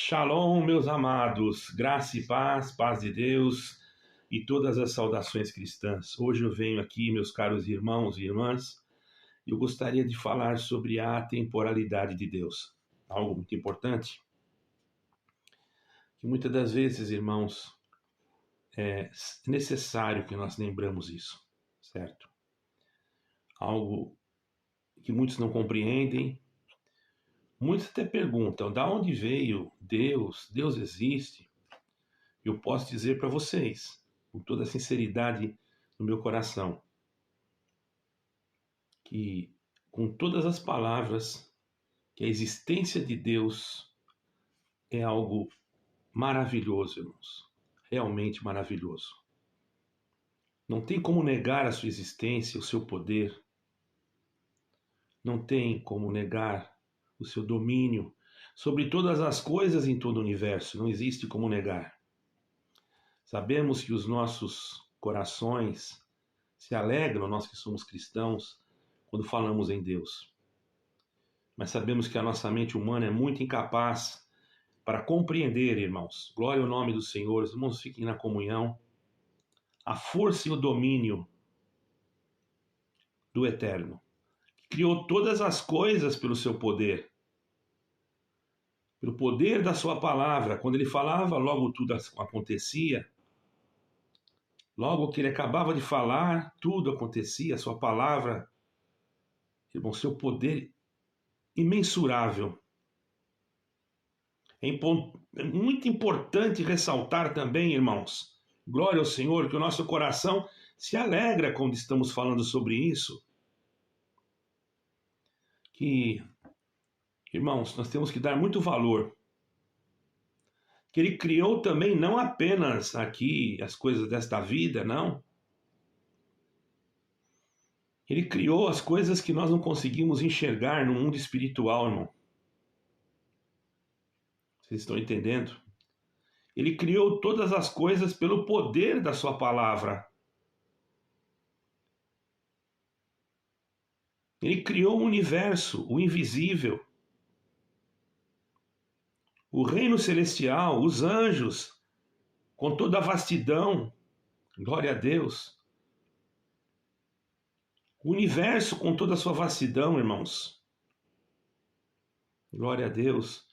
Shalom, meus amados, graça e paz, paz de Deus e todas as saudações cristãs. Hoje eu venho aqui, meus caros irmãos e irmãs, e eu gostaria de falar sobre a atemporalidade de Deus. Algo muito importante, que muitas das vezes, irmãos, é necessário que nós lembramos isso, certo? Algo que muitos não compreendem. Muitos até perguntam, da onde veio Deus? Deus existe? Eu posso dizer para vocês, com toda a sinceridade no meu coração, que com todas as palavras, que a existência de Deus é algo maravilhoso, irmãos. Realmente maravilhoso. Não tem como negar a sua existência, o seu poder. Não tem como negar o seu domínio sobre todas as coisas em todo o universo. Não existe como negar. Sabemos que os nossos corações se alegram, nós que somos cristãos, quando falamos em Deus. Mas sabemos que a nossa mente humana é muito incapaz para compreender, irmãos. Glória ao nome do Senhor. Os irmãos fiquem na comunhão. A força e o domínio do Eterno, que criou todas as coisas pelo seu poder. Pelo poder da sua palavra. Quando ele falava, logo tudo acontecia. Logo que ele acabava de falar, tudo acontecia. A sua palavra, irmão, seu poder imensurável. É muito importante ressaltar também, irmãos, glória ao Senhor, que o nosso coração se alegra quando estamos falando sobre isso. Que, irmãos, nós temos que dar muito valor. Que ele criou também não apenas aqui as coisas desta vida, não. Ele criou as coisas que nós não conseguimos enxergar no mundo espiritual, irmão. Vocês estão entendendo? Ele criou todas as coisas pelo poder da sua palavra. Ele criou o universo, o invisível, o reino celestial, os anjos, com toda a vastidão. Glória a Deus. O universo com toda a sua vastidão, irmãos. Glória a Deus.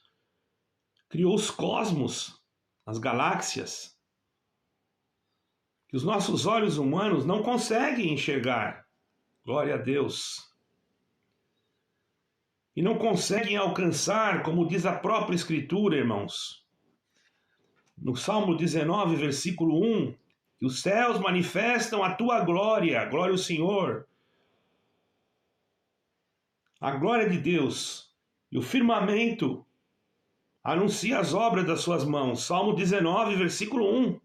Criou os cosmos, as galáxias, que os nossos olhos humanos não conseguem enxergar. Glória a Deus. E não conseguem alcançar, como diz a própria Escritura, irmãos. No Salmo 19, versículo 1, que os céus manifestam a tua glória, glória ao Senhor. A glória de Deus e o firmamento anuncia as obras das suas mãos. Salmo 19, versículo 1.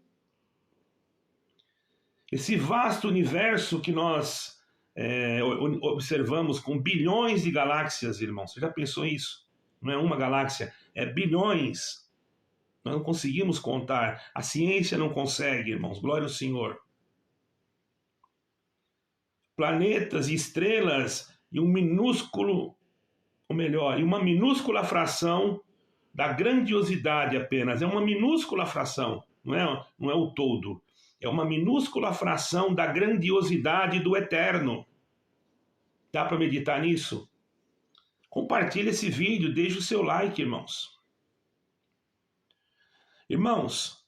Esse vasto universo que nós observamos com bilhões de galáxias, irmãos. Você já pensou isso? Não é uma galáxia, é bilhões. Nós não conseguimos contar. A ciência não consegue, irmãos. Glória ao Senhor. Planetas e estrelas e um minúsculo, ou melhor, uma minúscula fração da grandiosidade apenas. É uma minúscula fração, não é o todo. É uma minúscula fração da grandiosidade do Eterno. Dá para meditar nisso? Compartilhe esse vídeo, deixe o seu like, irmãos. Irmãos,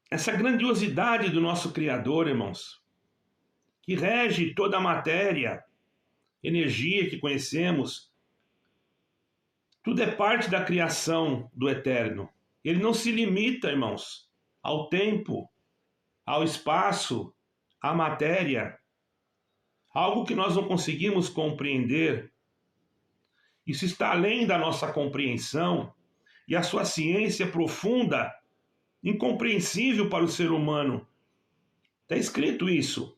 essa grandiosidade do nosso Criador, irmãos, que rege toda a matéria, energia que conhecemos, tudo é parte da criação do Eterno. Ele não se limita, irmãos, ao tempo, ao espaço, à matéria. Algo que nós não conseguimos compreender. Isso está além da nossa compreensão e a sua ciência profunda, incompreensível para o ser humano. Está escrito isso.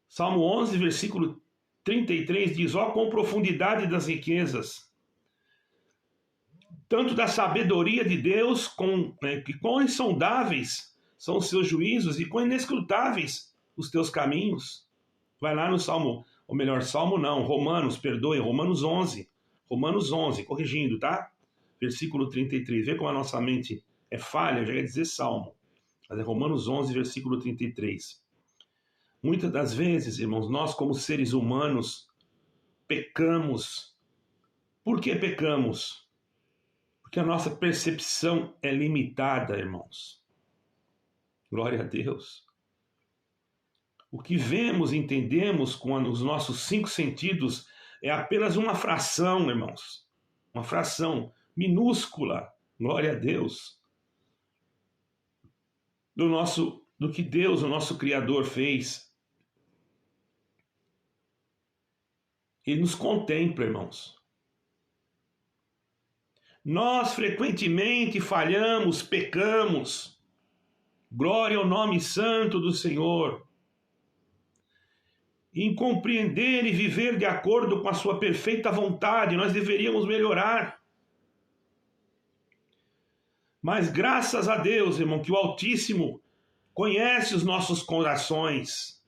Salmo 11, versículo 33 diz: ó, com profundidade das riquezas, tanto da sabedoria de Deus, que quão insondáveis são os seus juízos e quão inescrutáveis os teus caminhos. Vai lá no Salmo ou melhor, Salmo não, Romanos, perdoe, Romanos 11, corrigindo, tá? Versículo 33, vê como a nossa mente é falha, eu já ia dizer Salmo, mas é Romanos 11, versículo 33. Muitas das vezes, irmãos, nós como seres humanos pecamos. Por que pecamos? Porque a nossa percepção é limitada, irmãos. Glória a Deus. O que vemos e entendemos com os nossos 5 sentidos é apenas uma fração, irmãos. Uma fração minúscula, glória a Deus, do que Deus, o nosso Criador, fez. Ele nos contempla, irmãos. Nós frequentemente falhamos, pecamos. Glória ao nome santo do Senhor. Em compreender e viver de acordo com a sua perfeita vontade, nós deveríamos melhorar. Mas graças a Deus, irmão, que o Altíssimo conhece os nossos corações,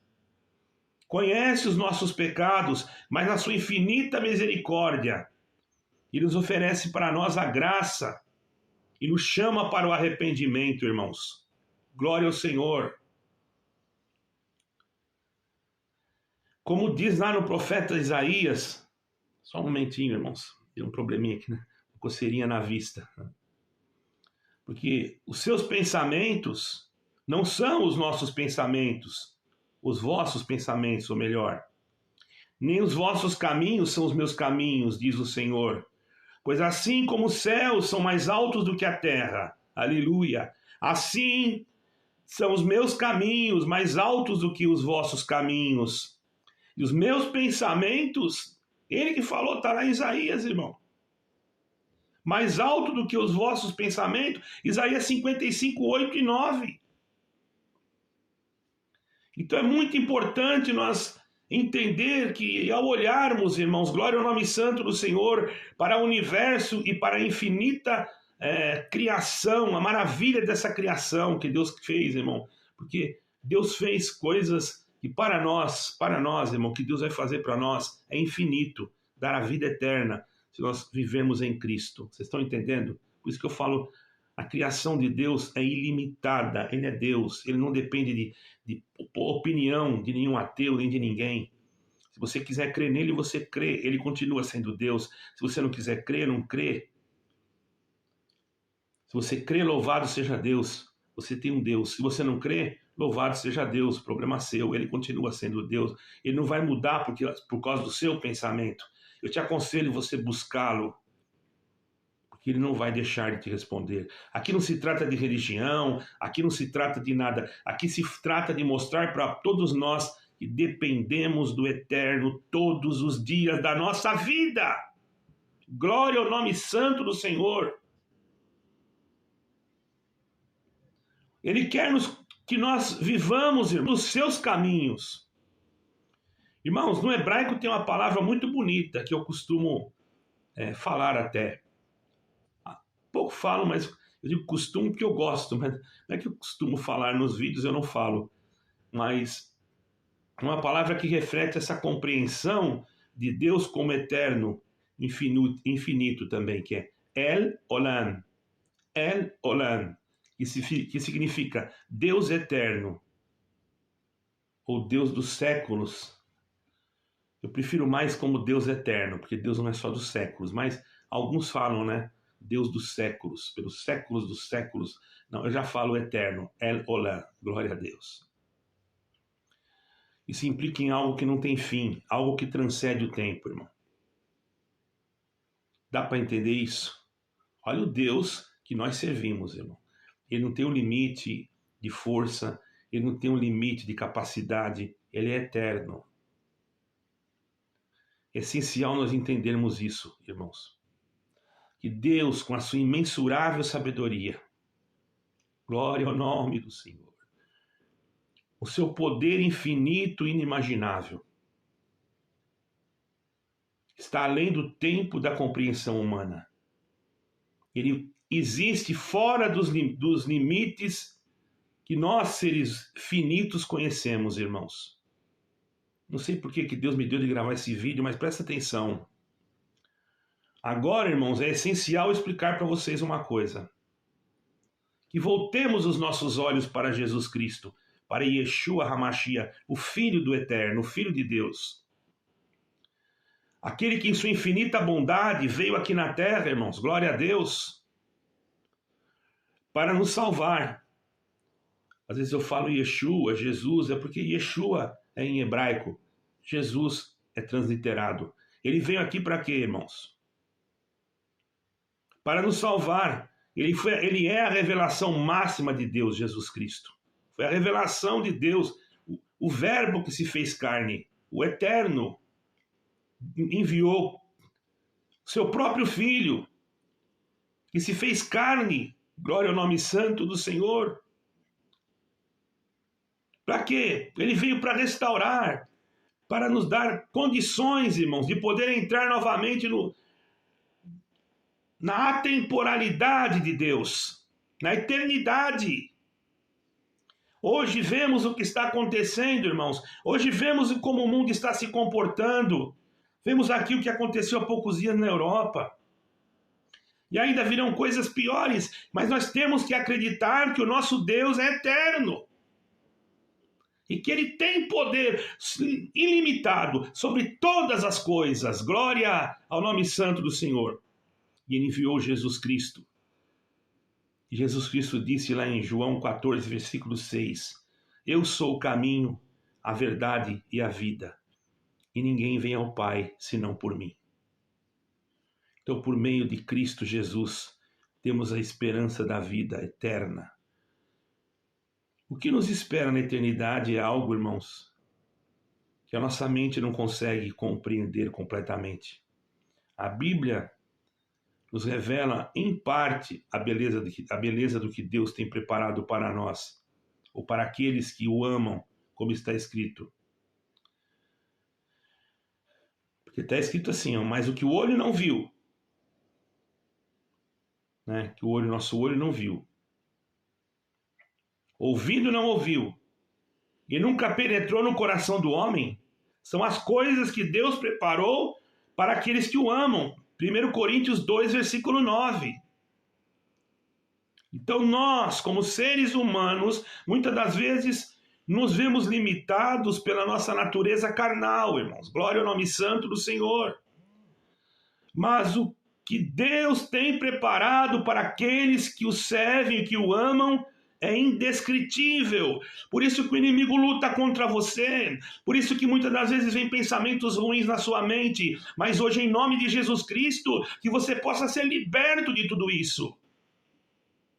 conhece os nossos pecados, mas na sua infinita misericórdia, Ele nos oferece para nós a graça e nos chama para o arrependimento, irmãos. Glória ao Senhor. Como diz lá no profeta Isaías, só um momentinho, irmãos, tem um probleminha aqui, né? Uma coceirinha na vista. Porque os seus pensamentos não são os nossos pensamentos, os vossos pensamentos, ou melhor. Nem os vossos caminhos são os meus caminhos, diz o Senhor. Pois assim como os céus são mais altos do que a terra, aleluia, assim são os meus caminhos mais altos do que os vossos caminhos. E os meus pensamentos, ele que falou, está lá em Isaías, irmão. Mais alto do que os vossos pensamentos, Isaías 55, 8 e 9. Então é muito importante nós entender que ao olharmos, irmãos, glória ao nome santo do Senhor, para o universo e para a infinita criação, a maravilha dessa criação que Deus fez, irmão. Porque Deus fez coisas que para nós, irmão, que Deus vai fazer para nós é infinito, dar a vida eterna, se nós vivermos em Cristo. Vocês estão entendendo? Por isso que eu falo, a criação de Deus é ilimitada, Ele é Deus, Ele não depende de opinião de nenhum ateu, nem de ninguém. Se você quiser crer nele, você crê, Ele continua sendo Deus. Se você não quiser crer, não crê. Se você crê, louvado seja Deus, você tem um Deus. Se você não crê, louvado seja Deus, problema seu, Ele continua sendo Deus. Ele não vai mudar por causa do seu pensamento. Eu te aconselho você buscá-lo, porque Ele não vai deixar de te responder. Aqui não se trata de religião, aqui não se trata de nada. Aqui se trata de mostrar para todos nós que dependemos do Eterno todos os dias da nossa vida. Glória ao nome santo do Senhor. Ele quer que nós vivamos, irmãos, nos seus caminhos. Irmãos, no hebraico tem uma palavra muito bonita que eu costumo falar até. Pouco falo, mas eu digo costumo porque eu gosto. Mas não é que eu costumo falar nos vídeos, eu não falo. Mas uma palavra que reflete essa compreensão de Deus como eterno, infinito também, que é El Olam. El Olam. Que significa Deus eterno, ou Deus dos séculos. Eu prefiro mais como Deus eterno, porque Deus não é só dos séculos, mas alguns falam, né? Deus dos séculos, pelos séculos dos séculos. Não, eu já falo eterno, El Olam, glória a Deus. Isso implica em algo que não tem fim, algo que transcende o tempo, irmão. Dá para entender isso? Olha o Deus que nós servimos, irmão. Ele não tem um limite de força, ele não tem um limite de capacidade, ele é eterno. É essencial nós entendermos isso, irmãos. Que Deus, com a sua imensurável sabedoria, glória ao nome do Senhor, o seu poder infinito e inimaginável, está além do tempo da compreensão humana. Ele existe fora dos limites que nós, seres finitos, conhecemos, irmãos. Não sei por que Deus me deu de gravar esse vídeo, mas presta atenção. Agora, irmãos, é essencial explicar para vocês uma coisa. Que voltemos os nossos olhos para Jesus Cristo, para Yeshua HaMashiach, o Filho do Eterno, o Filho de Deus. Aquele que em sua infinita bondade veio aqui na terra, irmãos, glória a Deus, para nos salvar. Às vezes eu falo Yeshua, Jesus, é porque Yeshua é em hebraico, Jesus é transliterado. Ele veio aqui para quê, irmãos? Para nos salvar. Ele é a revelação máxima de Deus, Jesus Cristo. Foi a revelação de Deus, o Verbo que se fez carne, o Eterno, enviou seu próprio Filho, que se fez carne, glória ao nome santo do Senhor. Para quê? Ele veio para restaurar, para nos dar condições, irmãos, de poder entrar novamente na atemporalidade de Deus, na eternidade. Hoje vemos o que está acontecendo, irmãos. Hoje vemos como o mundo está se comportando. Vemos aqui o que aconteceu há poucos dias na Europa. E ainda virão coisas piores, mas nós temos que acreditar que o nosso Deus é eterno. E que Ele tem poder ilimitado sobre todas as coisas. Glória ao nome santo do Senhor. E Ele enviou Jesus Cristo. E Jesus Cristo disse lá em João 14, versículo 6, eu sou o caminho, a verdade e a vida. E ninguém vem ao Pai senão por mim. Então, por meio de Cristo Jesus, temos a esperança da vida eterna. O que nos espera na eternidade é algo, irmãos, que a nossa mente não consegue compreender completamente. A Bíblia nos revela, em parte, a beleza do que Deus tem preparado para nós, ou para aqueles que o amam, como está escrito. Porque está escrito assim, ó, mas o que o olho não viu, né, que nosso olho não viu, ouvido não ouviu, e nunca penetrou no coração do homem, são as coisas que Deus preparou para aqueles que o amam. 1 Coríntios 2, versículo 9. Então nós, como seres humanos, muitas das vezes nos vemos limitados pela nossa natureza carnal, irmãos. Glória ao nome santo do Senhor. Mas o que Deus tem preparado para aqueles que o servem e que o amam é indescritível. Por isso que o inimigo luta contra você. Por isso que muitas das vezes vem pensamentos ruins na sua mente. Mas hoje, em nome de Jesus Cristo, que você possa ser liberto de tudo isso.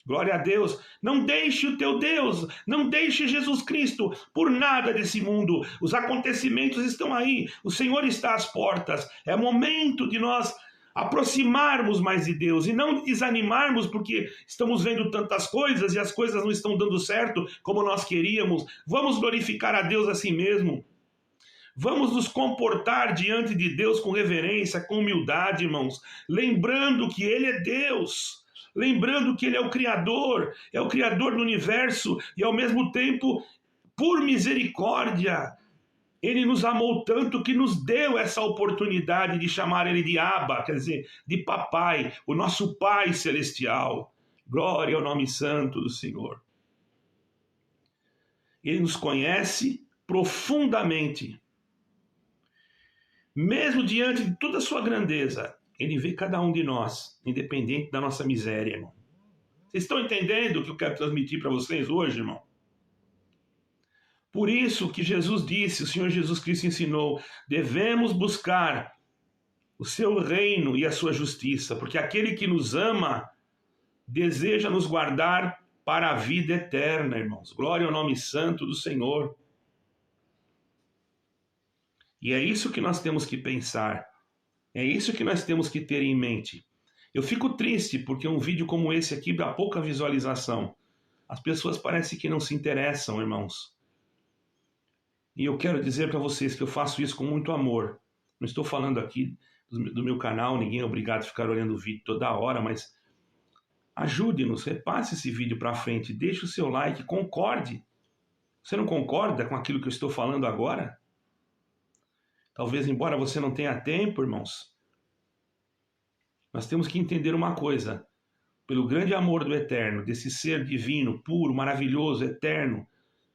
Glória a Deus. Não deixe o teu Deus, não deixe Jesus Cristo por nada desse mundo. Os acontecimentos estão aí. O Senhor está às portas. É momento de nós aproximarmos mais de Deus e não desanimarmos porque estamos vendo tantas coisas e as coisas não estão dando certo como nós queríamos. Vamos glorificar a Deus assim mesmo. Vamos nos comportar diante de Deus com reverência, com humildade, irmãos, lembrando que Ele é Deus, lembrando que Ele é o Criador do universo e ao mesmo tempo, por misericórdia, Ele nos amou tanto que nos deu essa oportunidade de chamar Ele de Abba, quer dizer, de papai, o nosso Pai Celestial. Glória ao nome santo do Senhor. Ele nos conhece profundamente. Mesmo diante de toda a sua grandeza, Ele vê cada um de nós, independente da nossa miséria, irmão. Vocês estão entendendo o que eu quero transmitir para vocês hoje, irmão? Por isso que Jesus disse, o Senhor Jesus Cristo ensinou, devemos buscar o seu reino e a sua justiça, porque aquele que nos ama deseja nos guardar para a vida eterna, irmãos. Glória ao nome santo do Senhor. E é isso que nós temos que pensar, é isso que nós temos que ter em mente. Eu fico triste porque um vídeo como esse aqui dá pouca visualização. As pessoas parecem que não se interessam, irmãos. E eu quero dizer para vocês que eu faço isso com muito amor. Não estou falando aqui do meu canal, ninguém é obrigado a ficar olhando o vídeo toda hora, mas ajude-nos, repasse esse vídeo para frente, deixe o seu like, concorde. Você não concorda com aquilo que eu estou falando agora? Talvez, embora você não tenha tempo, irmãos, nós temos que entender uma coisa. Pelo grande amor do Eterno, desse ser divino, puro, maravilhoso, eterno,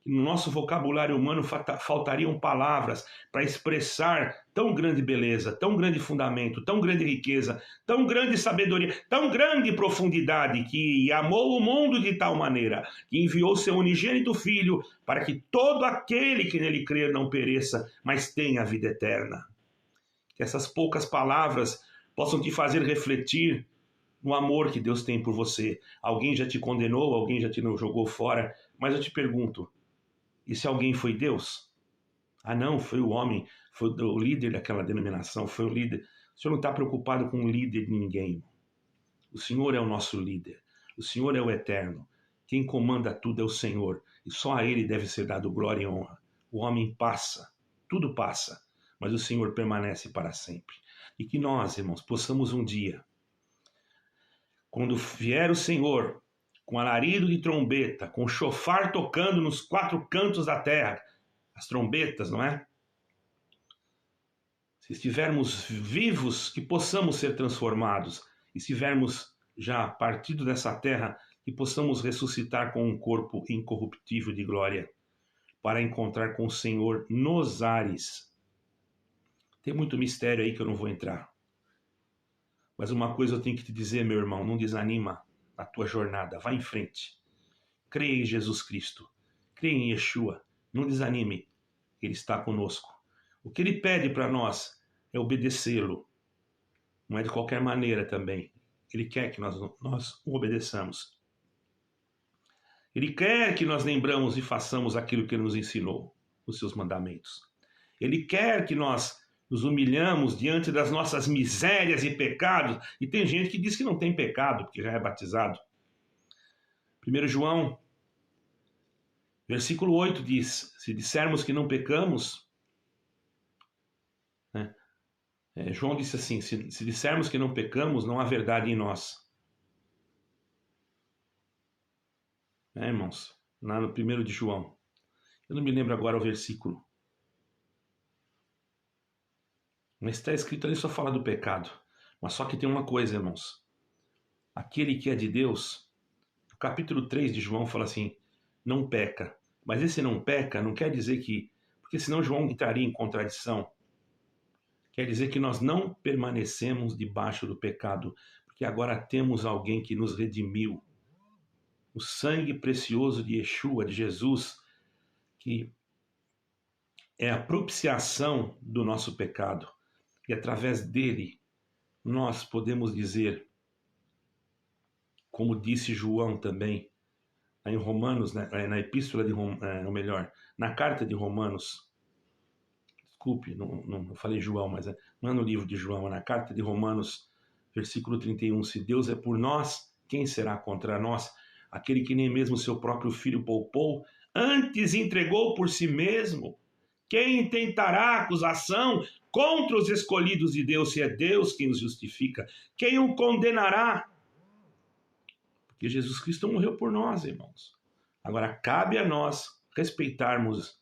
que no nosso vocabulário humano faltariam palavras para expressar tão grande beleza, tão grande fundamento, tão grande riqueza, tão grande sabedoria, tão grande profundidade, que amou o mundo de tal maneira que enviou seu unigênito Filho para que todo aquele que nele crer não pereça, mas tenha a vida eterna. Que essas poucas palavras possam te fazer refletir no amor que Deus tem por você. Alguém já te condenou, alguém já te jogou fora, mas eu te pergunto, e se alguém foi Deus? Ah não, foi o homem, foi o líder daquela denominação, foi o líder. O Senhor não está preocupado com o líder de ninguém. O Senhor é o nosso líder, o Senhor é o eterno. Quem comanda tudo é o Senhor, e só a Ele deve ser dado glória e honra. O homem passa, tudo passa, mas o Senhor permanece para sempre. E que nós, irmãos, possamos um dia, quando vier o Senhor, com alarido de trombeta, com chofar tocando nos quatro cantos da terra, as trombetas, não é? Se estivermos vivos, que possamos ser transformados. E se estivermos já partido dessa terra, que possamos ressuscitar com um corpo incorruptível de glória, para encontrar com o Senhor nos ares. Tem muito mistério aí que eu não vou entrar. Mas uma coisa eu tenho que te dizer, meu irmão, não desanima na tua jornada, vá em frente. Creia em Jesus Cristo, creia em Yeshua, não desanime, Ele está conosco. O que Ele pede para nós é obedecê-lo, não é de qualquer maneira também. Ele quer que nós o obedeçamos. Ele quer que nós lembramos e façamos aquilo que Ele nos ensinou, os seus mandamentos. Ele quer que nós nos humilhamos diante das nossas misérias e pecados. E tem gente que diz que não tem pecado, porque já é batizado. 1 João, versículo 8 diz, se dissermos que não pecamos, né? João disse assim, se dissermos que não pecamos, não há verdade em nós. Irmãos, lá no 1 de João. Eu não me lembro agora o versículo. Mas está escrito ali, só fala do pecado. Mas só que tem uma coisa, irmãos. Aquele que é de Deus, no capítulo 3 de João fala assim, não peca. Mas esse não peca não quer dizer que... Porque senão João entraria em contradição. Quer dizer que nós não permanecemos debaixo do pecado, porque agora temos alguém que nos redimiu. O sangue precioso de Yeshua, de Jesus, que é a propiciação do nosso pecado. E através dele, nós podemos dizer, como disse João também, em Romanos, na epístola de Romanos, ou melhor, na carta de Romanos, desculpe, não falei João, mas não é no livro de João, é na carta de Romanos, versículo 31, se Deus é por nós, quem será contra nós? Aquele que nem mesmo seu próprio filho poupou, antes entregou por si mesmo. Quem tentará acusação contra os escolhidos de Deus, se é Deus quem os justifica? Quem o condenará? Porque Jesus Cristo morreu por nós, irmãos. Agora, cabe a nós respeitarmos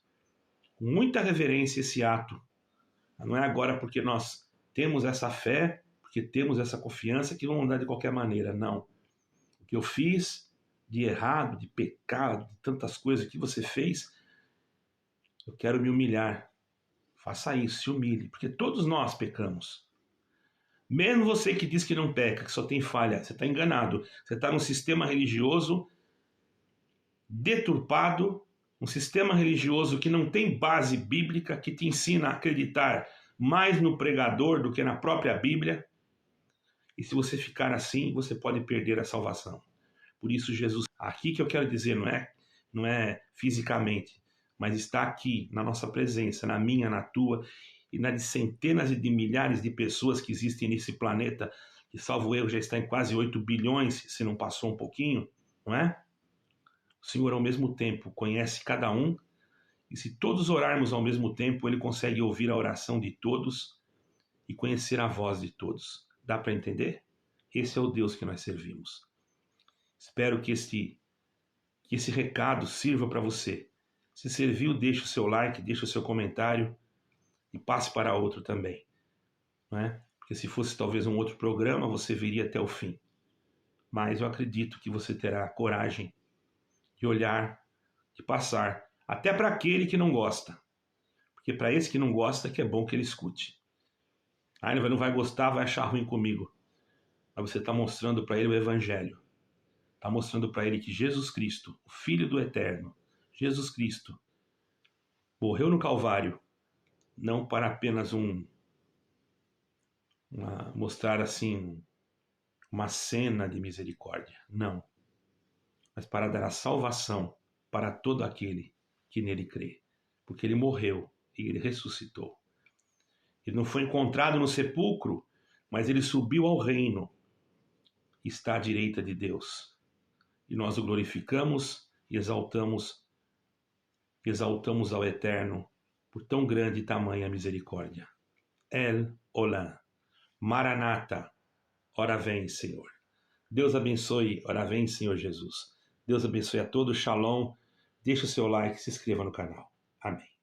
com muita reverência esse ato. Não é agora porque nós temos essa fé, porque temos essa confiança que vamos andar de qualquer maneira. Não. O que eu fiz de errado, de pecado, de tantas coisas que você fez, eu quero me humilhar. Faça isso, se humilhe, porque todos nós pecamos. Mesmo você que diz que não peca, que só tem falha, você está enganado. Você está num sistema religioso deturpado, um sistema religioso que não tem base bíblica, que te ensina a acreditar mais no pregador do que na própria Bíblia. E se você ficar assim, você pode perder a salvação. Por isso Jesus, aqui que eu quero dizer, não é fisicamente, mas está aqui na nossa presença, na minha, na tua e na de centenas e de milhares de pessoas que existem nesse planeta, que salvo eu já está em quase 8 bilhões, se não passou um pouquinho, não é? O Senhor ao mesmo tempo conhece cada um, e se todos orarmos ao mesmo tempo, Ele consegue ouvir a oração de todos e conhecer a voz de todos. Dá para entender? Esse é o Deus que nós servimos. Espero que esse recado sirva para você. Se serviu, deixe o seu like, deixe o seu comentário. e passe para outro também, não é? Porque se fosse talvez um outro programa, você viria até o fim. Mas eu acredito que você terá coragem de olhar, de passar, até para aquele que não gosta. Porque para esse que não gosta, que é bom que ele escute. Ah, ele não vai gostar, vai achar ruim comigo. Mas você está mostrando para ele o Evangelho. Está mostrando para ele que Jesus Cristo, o Filho do Eterno, Jesus Cristo, morreu no Calvário, não para apenas mostrar assim uma cena de misericórdia, não, mas para dar a salvação para todo aquele que nele crê, porque ele morreu e ele ressuscitou. Ele não foi encontrado no sepulcro, mas ele subiu ao reino, está à direita de Deus. E nós o glorificamos e exaltamos ao Eterno por tão grande e tamanha misericórdia. El Olam, Maranata, ora vem, Senhor. Deus abençoe, ora vem, Senhor Jesus. Deus abençoe a todos, shalom. Deixe o seu like, se inscreva no canal. Amém.